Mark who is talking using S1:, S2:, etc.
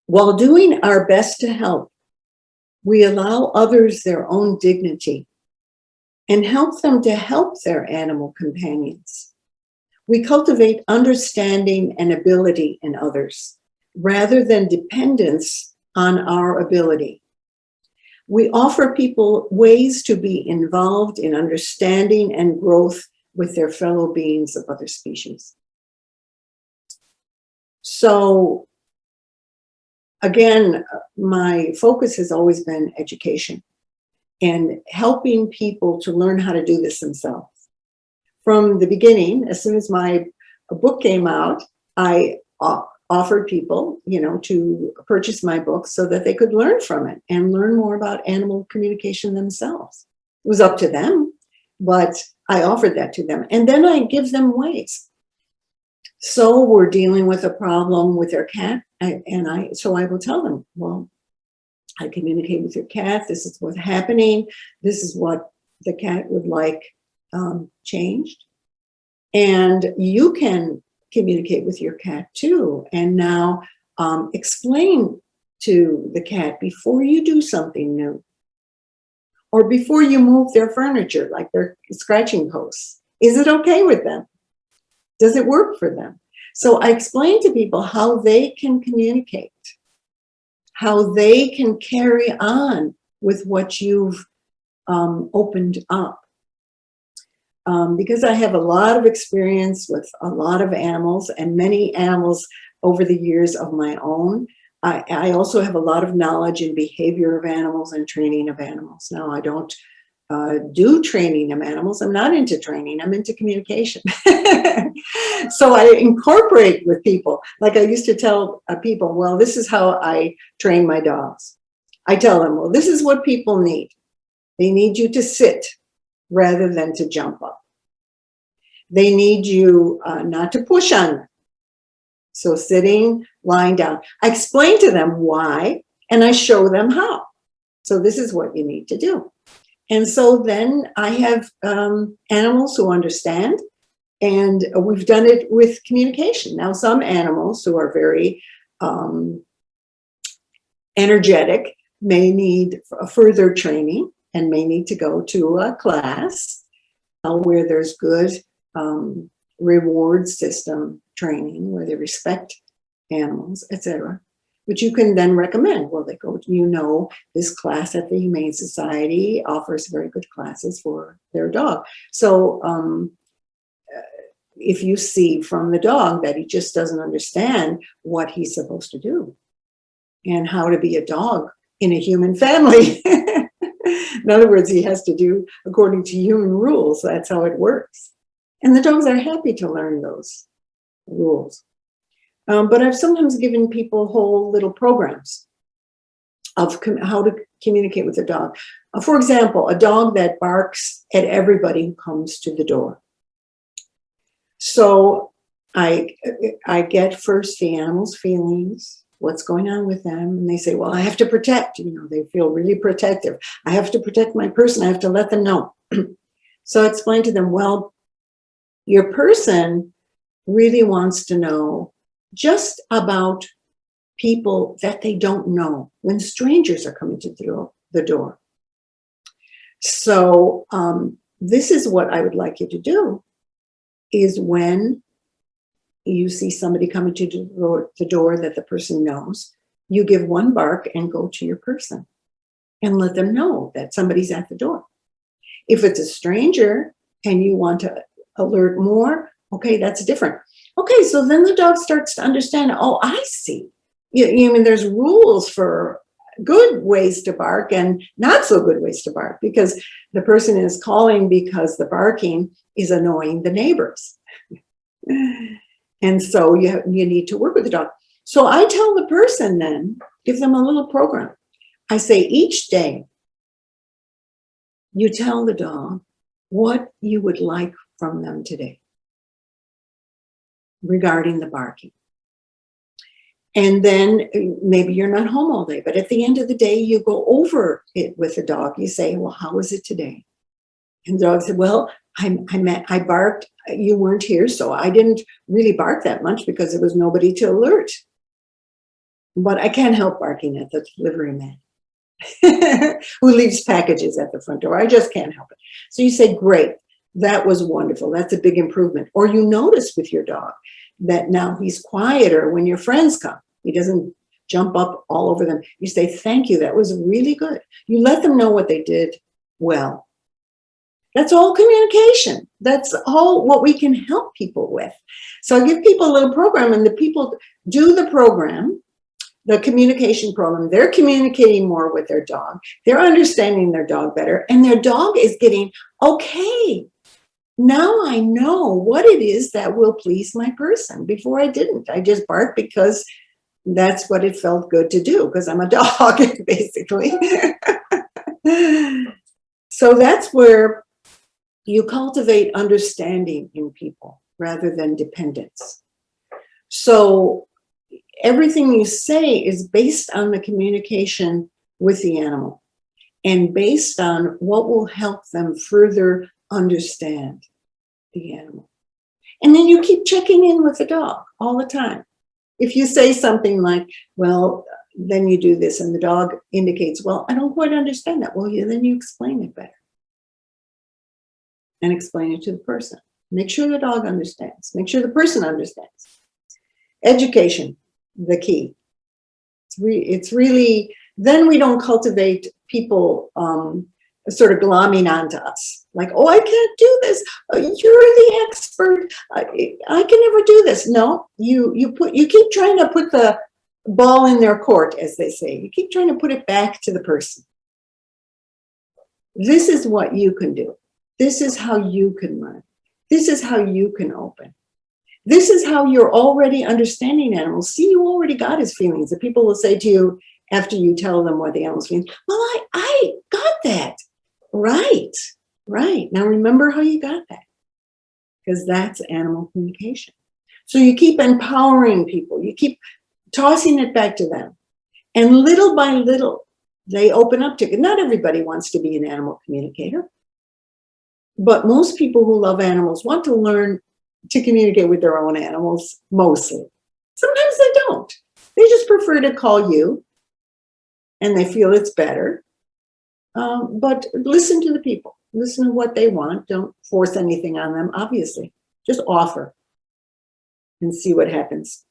S1: While doing our best to help, we allow others their own dignity and help them to help their animal companions. We cultivate understanding and ability in others rather than dependence on our ability. We offer people ways to be involved in understanding and growth with their fellow beings of other species. So, again, my focus has always been education and helping people to learn how to do this themselves. From the beginning, as soon as my book came out, I offered people, to purchase my book so that they could learn from it and learn more about animal communication themselves. It was up to them, but I offered that to them. And then I give them ways. So we're dealing with a problem with their cat, so I will tell them, well, I communicate with your cat. This is what's happening. This is what the cat would like changed. And you can communicate with your cat too. And now explain to the cat before you do something new or before you move their furniture, like their scratching posts. Is it okay with them? Does it work for them? So I explain to people how they can communicate, how they can carry on with what you've opened up. Because I have a lot of experience with a lot of animals and many animals over the years of my own. I also have a lot of knowledge in behavior of animals and training of animals. Now, I don't do training of animals. I'm not into training. I'm into communication. So I incorporate with people. Like I used to tell people, well, this is how I train my dogs. I tell them, well, this is what people need. They need you to sit rather than to jump up. They need you not to push on them. So sitting, lying down. I explain to them why, and I show them how. So this is what you need to do. And so then I have animals who understand, and we've done it with communication. Now, some animals who are very energetic may need further training and may need to go to a class where there's good reward system training, where they respect animals, etc. But you can then recommend, well, they go, this class at the Humane Society offers very good classes for their dog. So if you see from the dog that he just doesn't understand what he's supposed to do and how to be a dog in a human family. In other words, he has to do according to human rules. That's how it works. And the dogs are happy to learn those rules. But I've sometimes given people whole little programs of how to communicate with a dog. For example, a dog that barks at everybody who comes to the door. So I get first the animal's feelings, what's going on with them, and they say, well, I have to protect, they feel really protective. I have to protect my person. I have to let them know. So I explain to them, well, your person really wants to know just about people that they don't know when strangers are coming to the door. So this is what I would like you to do, is when you see somebody coming to the door that the person knows, you give one bark and go to your person and let them know that somebody's at the door. If it's a stranger and you want to alert more, okay, that's different. Okay, so then the dog starts to understand, oh, I see. You mean there's rules for good ways to bark and not so good ways to bark, because the person is calling because the barking is annoying the neighbors. And so you need to work with the dog. So I tell the person then, give them a little program. I say each day, you tell the dog what you would like from them today regarding the barking. And then maybe you're not home all day, but at the end of the day, you go over it with the dog. You say, well, how was it today? And the dog said, well, I barked, you weren't here, so I didn't really bark that much because there was nobody to alert. but I can't help barking at the delivery man who leaves packages at the front door. I just can't help it. So you say, great, that was wonderful. That's a big improvement. Or you notice with your dog that now he's quieter when your friends come. He doesn't jump up all over them. You say, thank you, that was really good. You let them know what they did well. That's all communication. That's all what we can help people with. So I give people a little program, and the people do the program, the communication program. They're communicating more with their dog. They're understanding their dog better, and their dog is getting, okay, now I know what it is that will please my person. Before I didn't. I just barked because that's what it felt good to do, because I'm a dog, basically. So that's where you cultivate understanding in people rather than dependence. So everything you say is based on the communication with the animal and based on what will help them further understand the animal. And then you keep checking in with the dog all the time. If you say something like, well, then you do this, and the dog indicates, well, I don't quite understand that. Well, then you explain it better. And explain it to the person. Make sure the dog understands. Make sure the person understands. Education, the key. It's really, then we don't cultivate people sort of glomming onto us. Like, oh, I can't do this. You're the expert. I can never do this. No, you keep trying to put the ball in their court, as they say. You keep trying to put it back to the person. This is what you can do. This is how you can learn. This is how you can open. This is how you're already understanding animals. See, you already got his feelings. The people will say to you after you tell them what the animal's feeling, well, I got that. Right. Now remember how you got that. Because that's animal communication. So you keep empowering people. You keep tossing it back to them. And little by little, they open up to it. Not everybody wants to be an animal communicator. But most people who love animals want to learn to communicate with their own animals, mostly. Sometimes they don't. They just prefer to call you, and they feel it's better. But listen to the people. Listen to what they want. Don't force anything on them, obviously. Just offer and see what happens.